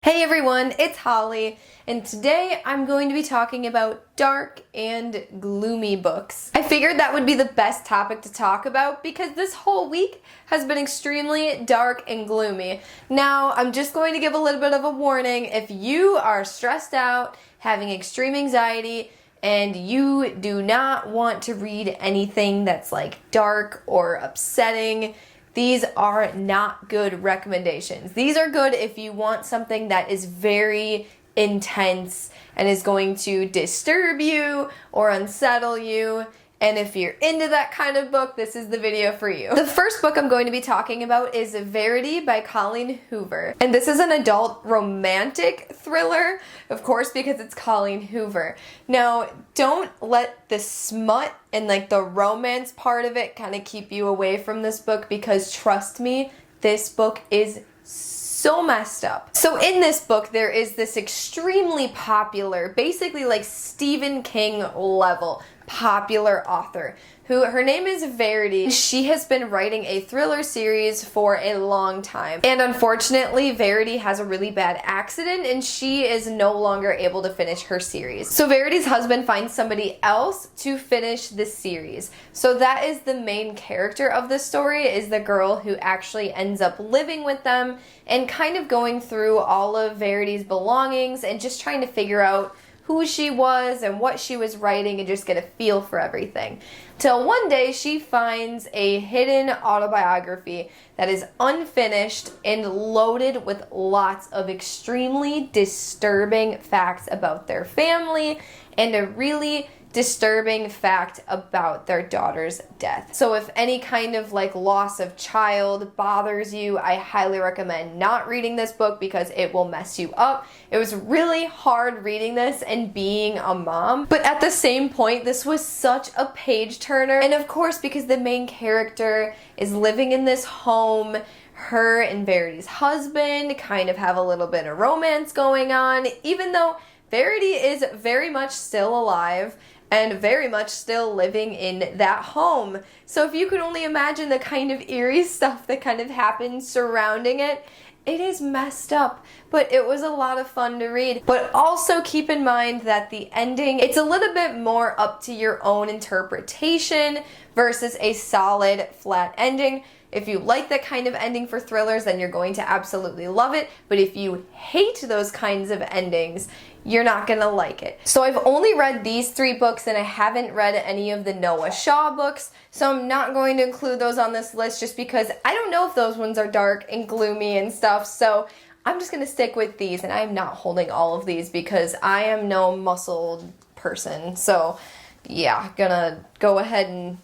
Hey everyone, it's Holly, and today I'm going to be talking about dark and gloomy books. I figured that would be the best topic to talk about because this whole week has been extremely dark and gloomy. Now, I'm just going to give a little bit of a warning. If you are stressed out, having extreme anxiety, and you do not want to read anything that's like dark or upsetting, these are not good recommendations. These are good if you want something that is very intense and is going to disturb you or unsettle you. And if you're into that kind of book, this is the video for you. The first book I'm going to be talking about is Verity by Colleen Hoover. And this is an adult romantic thriller, of course, because it's Colleen Hoover. Now, don't let the smut and like the romance part of it kind of keep you away from this book because trust me, this book is so messed up. So in this book, there is this extremely popular, basically like Stephen King level, popular author who her name is Verity. She has been writing a thriller series for a long time. And unfortunately, Verity has a really bad accident and she is no longer able to finish her series. So Verity's husband finds somebody else to finish the series. So that is the main character of the story, is the girl who actually ends up living with them and kind of going through all of Verity's belongings and just trying to figure out who she was and what she was writing and just get a feel for everything. Till one day she finds a hidden autobiography that is unfinished and loaded with lots of extremely disturbing facts about their family and a really disturbing fact about their daughter's death. So if any kind of like loss of child bothers you, I highly recommend not reading this book because it will mess you up. It was really hard reading this and being a mom, but at the same point, this was such a page turner. And of course, because the main character is living in this home, her and Verity's husband kind of have a little bit of romance going on, even though Verity is very much still alive and very much still living in that home. So if you could only imagine the kind of eerie stuff that kind of happens surrounding it, it is messed up, but it was a lot of fun to read. But also keep in mind that the ending, it's a little bit more up to your own interpretation versus a solid flat ending. If you like that kind of ending for thrillers, then you're going to absolutely love it. But if you hate those kinds of endings, you're not gonna like it. So I've only read these 3 books and I haven't read any of the Noah Shaw books, so I'm not going to include those on this list just because I don't know if those ones are dark and gloomy and stuff, so I'm just gonna stick with these, and I'm not holding all of these because I am no muscled person. So yeah, gonna go ahead and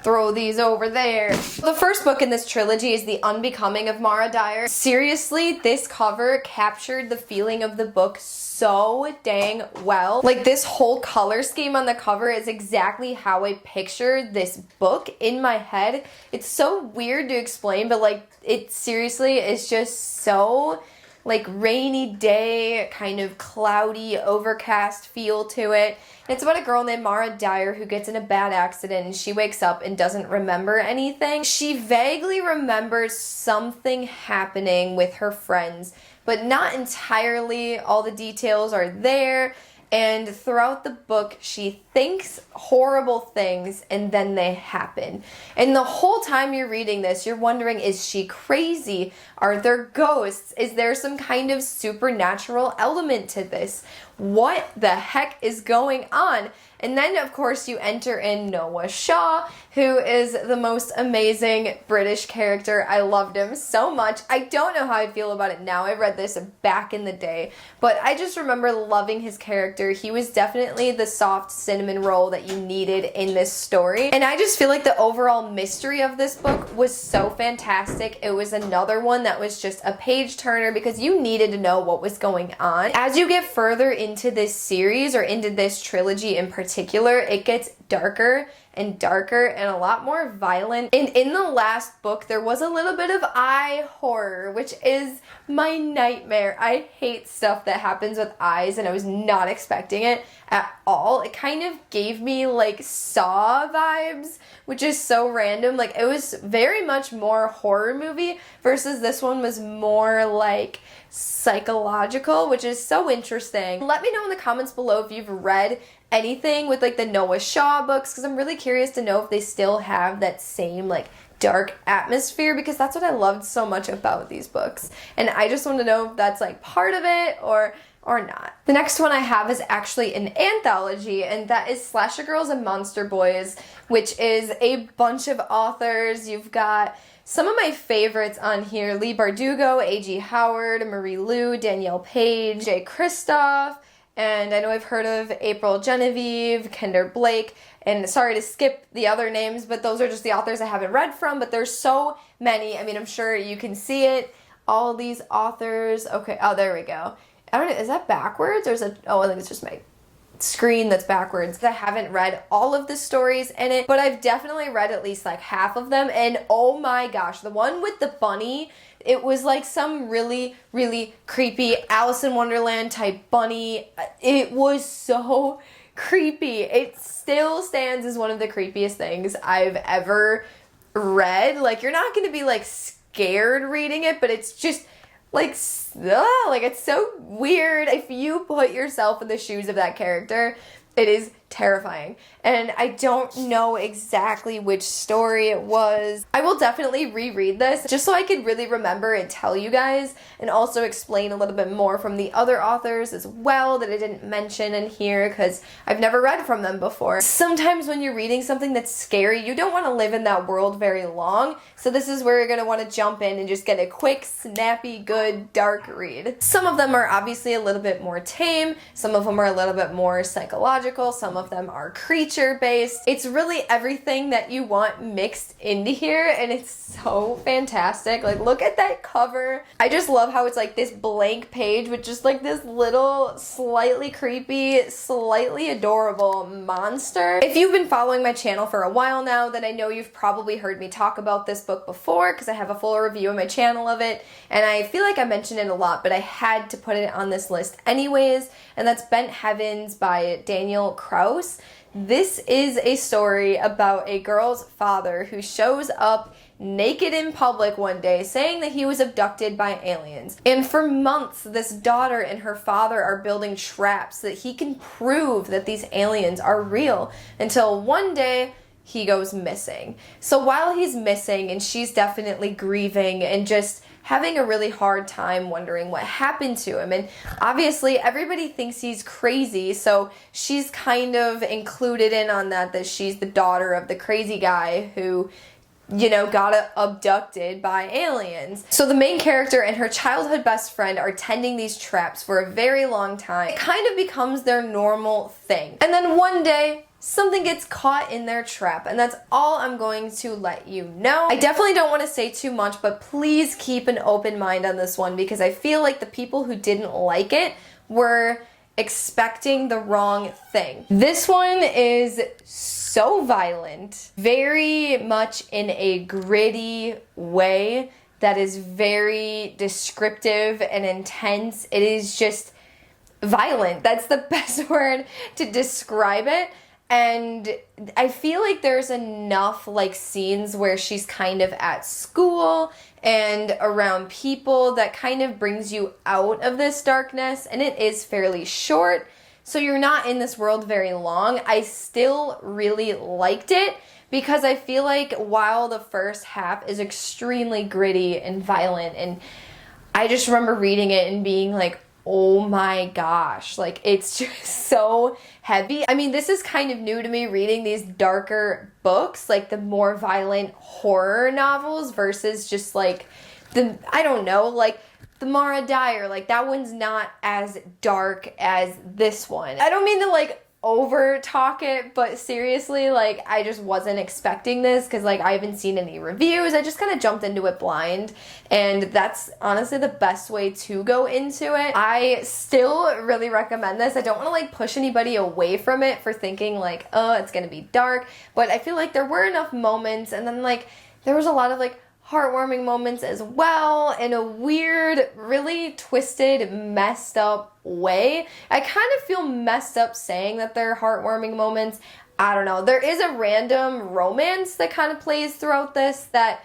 throw these over there. The first book in this trilogy is The Unbecoming of Mara Dyer. Seriously, this cover captured the feeling of the book so dang well. Like, this whole color scheme on the cover is exactly how I pictured this book in my head. It's so weird to explain, but like, it seriously is just so like rainy day, kind of cloudy, overcast feel to it. And it's about a girl named Mara Dyer who gets in a bad accident and she wakes up and doesn't remember anything. She vaguely remembers something happening with her friends, but not entirely all the details are there. And throughout the book, she thinks horrible things and then they happen. And the whole time you're reading this, you're wondering, is she crazy? Are there ghosts? Is there some kind of supernatural element to this? What the heck is going on? And then, of course, you enter in Noah Shaw, who is the most amazing British character. I loved him so much. I don't know how I feel about it now. I read this back in the day, but I just remember loving his character. He was definitely the soft cinnamon roll that you needed in this story. And I just feel like the overall mystery of this book was so fantastic. It was another one that was just a page turner because you needed to know what was going on. As you get further into this series or into this trilogy in particular, it gets darker and darker and a lot more violent. And in the last book, there was a little bit of eye horror, which is my nightmare. I hate stuff that happens with eyes, and I was not expecting it at all. It kind of gave me like Saw vibes, which is so random. Like, it was very much more horror movie versus this one was more like psychological, which is so interesting. Let me know in the comments below if you've read anything with like the Noah Shaw books, because I'm really curious to know if they still have that same like dark atmosphere, because that's what I loved so much about these books. And I just want to know if that's like part of it or not. The next one I have is actually an anthology, and that is Slasher Girls and Monster Boys, which is a bunch of authors. You've got some of my favorites on here: Leigh Bardugo, A.G. Howard, Marie Lu, Danielle Page, Jay Kristoff, and I know I've heard of April Genevieve, Kendra Blake, and sorry to skip the other names, but those are just the authors I haven't read from, but there's so many. I mean, I'm sure you can see it. All these authors. Okay, oh, there we go. I don't know, is that backwards or is it, oh, I think it's just my screen that's backwards. I haven't read all of the stories in it, but I've definitely read at least like half of them, and oh my gosh, the one with the bunny, it was like some really, really creepy Alice in Wonderland type bunny. It was so creepy. It still stands as one of the creepiest things I've ever read. Like, you're not gonna be like scared reading it, but it's just like it's so weird. If you put yourself in the shoes of that character, it is terrifying. And I don't know exactly which story it was. I will definitely reread this just so I could really remember and tell you guys, and also explain a little bit more from the other authors as well that I didn't mention in here because I've never read from them before. Sometimes when you're reading something that's scary, you don't want to live in that world very long, so this is where you're going to want to jump in and just get a quick, snappy, good, dark read. Some of them are obviously a little bit more tame, some of them are a little bit more psychological, some of them are creature based. It's really everything that you want mixed into here, and it's so fantastic. Like, look at that cover. I just love how it's like this blank page with just like this little slightly creepy, slightly adorable monster. If you've been following my channel for a while now, then I know you've probably heard me talk about this book before because I have a full review on my channel of it, and I feel like I mentioned it a lot, but I had to put it on this list anyways, and that's Bent Heavens by Daniel Kraus. This is a story about a girl's father who shows up naked in public one day saying that he was abducted by aliens. And for months, this daughter and her father are building traps so that he can prove that these aliens are real, until one day he goes missing. So while he's missing, and she's definitely grieving and just having a really hard time wondering what happened to him, and obviously everybody thinks he's crazy, so she's kind of included in on that she's the daughter of the crazy guy who, you know, got abducted by aliens. So the main character and her childhood best friend are tending these traps for a very long time. It kind of becomes their normal thing. And then one day, something gets caught in their trap, and that's all I'm going to let you know. I definitely don't want to say too much, but please keep an open mind on this one, because I feel like the people who didn't like it were expecting the wrong thing. This one is so violent, very much in a gritty way that is very descriptive and intense. It is just violent. That's the best word to describe it. And I feel like there's enough like scenes where she's kind of at school and around people that kind of brings you out of this darkness, and it is fairly short, so you're not in this world very long. I still really liked it because I feel like while the first half is extremely gritty and violent, and I just remember reading it and being like, oh my gosh, like it's just so heavy. I mean, this is kind of new to me, reading these darker books, like the more violent horror novels versus just like the, I don't know, like the Mara Dyer, like that one's not as dark as this one. I don't mean to like over talk it, but seriously, like, I just wasn't expecting this because, like, I haven't seen any reviews. I just kind of jumped into it blind, and that's honestly the best way to go into it. I still really recommend this. I don't want to, like, push anybody away from it for thinking, like, oh, it's gonna be dark, but I feel like there were enough moments, and then, like, there was a lot of, like, heartwarming moments as well in a weird, really twisted, messed up way. I kind of feel messed up saying that they're heartwarming moments. I don't know. There is a random romance that kind of plays throughout this that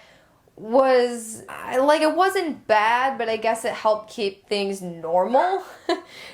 was, like, it wasn't bad, but I guess it helped keep things normal.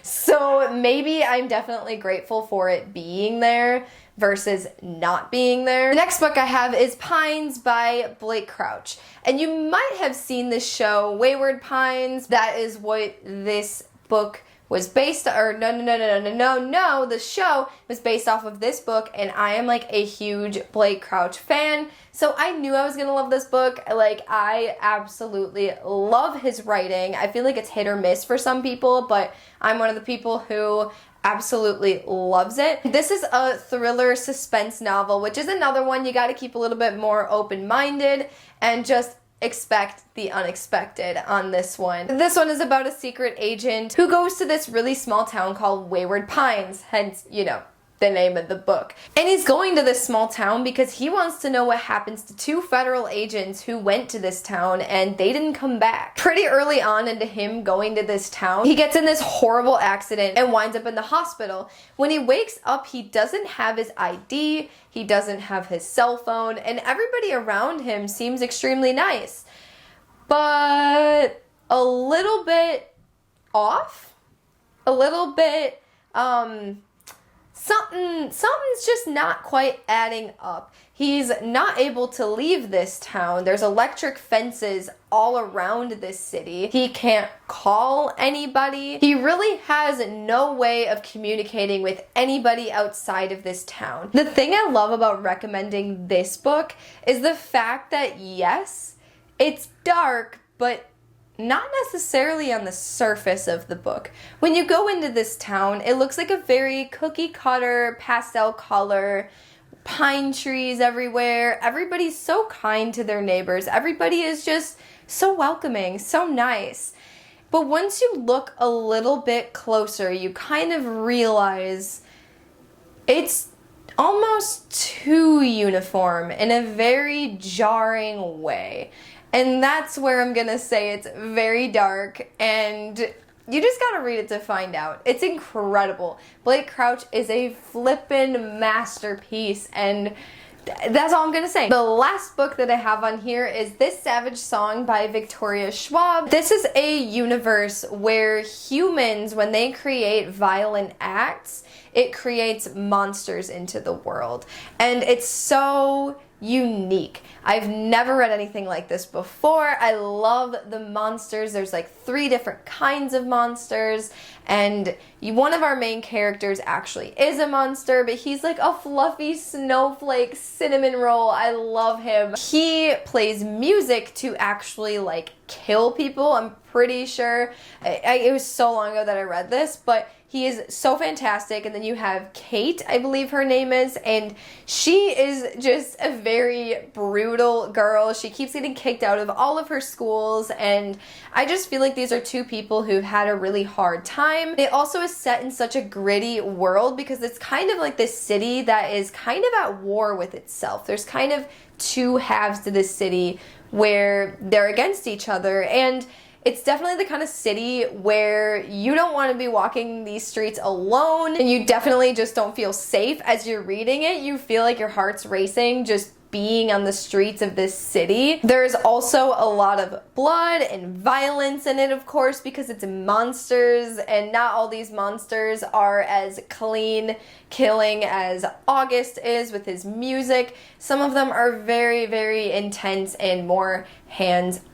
So maybe I'm definitely grateful for it being there versus not being there. The next book I have is Pines by Blake Crouch. And you might have seen this show, Wayward Pines. That is what this book was based, or no, the show was based off of this book, and I am, like, a huge Blake Crouch fan, so I knew I was gonna love this book. Like, I absolutely love his writing. I feel like it's hit or miss for some people, but I'm one of the people who absolutely loves it. This is a thriller suspense novel, which is another one you gotta keep a little bit more open-minded and just expect the unexpected on this one. This one is about a secret agent who goes to this really small town called Wayward Pines, hence, you know, the name of the book. And he's going to this small town because he wants to know what happens to two federal agents who went to this town and they didn't come back. Pretty early on into him going to this town, he gets in this horrible accident and winds up in the hospital. When he wakes up, he doesn't have his ID, he doesn't have his cell phone, and everybody around him seems extremely nice. But a little bit off, a little bit, something's just not quite adding up. He's not able to leave this town. There's electric fences all around this city. He can't call anybody. He really has no way of communicating with anybody outside of this town. The thing I love about recommending this book is the fact that, yes, it's dark, but not necessarily on the surface of the book. When you go into this town, it looks like a very cookie cutter, pastel color, pine trees everywhere. Everybody's so kind to their neighbors. Everybody is just so welcoming, so nice. But once you look a little bit closer, you kind of realize it's almost too uniform in a very jarring way. And that's where I'm gonna say it's very dark, and you just gotta read it to find out. It's incredible. Blake Crouch is a flippin' masterpiece, and that's all I'm gonna say. The last book that I have on here is This Savage Song by Victoria Schwab. This is a universe where humans, when they create violent acts, it creates monsters into the world. And it's so unique. I've never read anything like this before. I love the monsters. There's like 3 different kinds of monsters, and one of our main characters actually is a monster, but he's like a fluffy snowflake cinnamon roll. I love him. He plays music to actually, like, kill people, I'm pretty sure. It was so long ago that I read this, but he is so fantastic. And then you have Kate, I believe her name is, and she is just a very brutal girl. She keeps getting kicked out of all of her schools, and I just feel like these are 2 people who've had a really hard time. It also is set in such a gritty world because it's kind of like this city that is kind of at war with itself. There's kind of 2 halves to this city where they're against each other, and it's definitely the kind of city where you don't want to be walking these streets alone, and you definitely just don't feel safe as you're reading it. You feel like your heart's racing just being on the streets of this city. There's also a lot of blood and violence in it, of course, because it's monsters, and not all these monsters are as clean killing as August is with his music. Some of them are very, very intense and more hands-on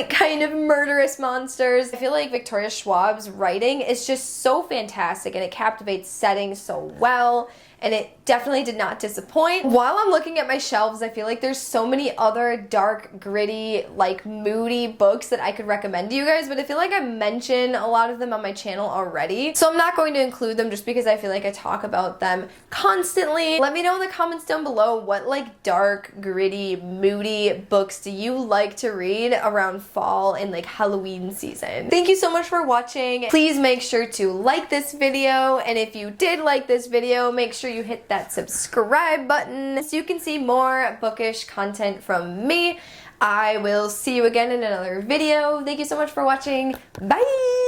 kind of murderous monsters. I feel like Victoria Schwab's writing is just so fantastic, and it captivates settings so well, and it definitely did not disappoint. While I'm looking at my shelves, I feel like there's so many other dark, gritty, like moody books that I could recommend to you guys, but I feel like I mentioned a lot of them on my channel already, so I'm not going to include them just because I feel like I talk about them constantly. Let me know in the comments down below what like dark, gritty, moody books do you like to read around fall and like Halloween season. Thank you so much for watching. Please make sure to like this video, and if you did like this video, make sure you hit that subscribe button so you can see more bookish content from me. I will see you again in another video. Thank you so much for watching. Bye!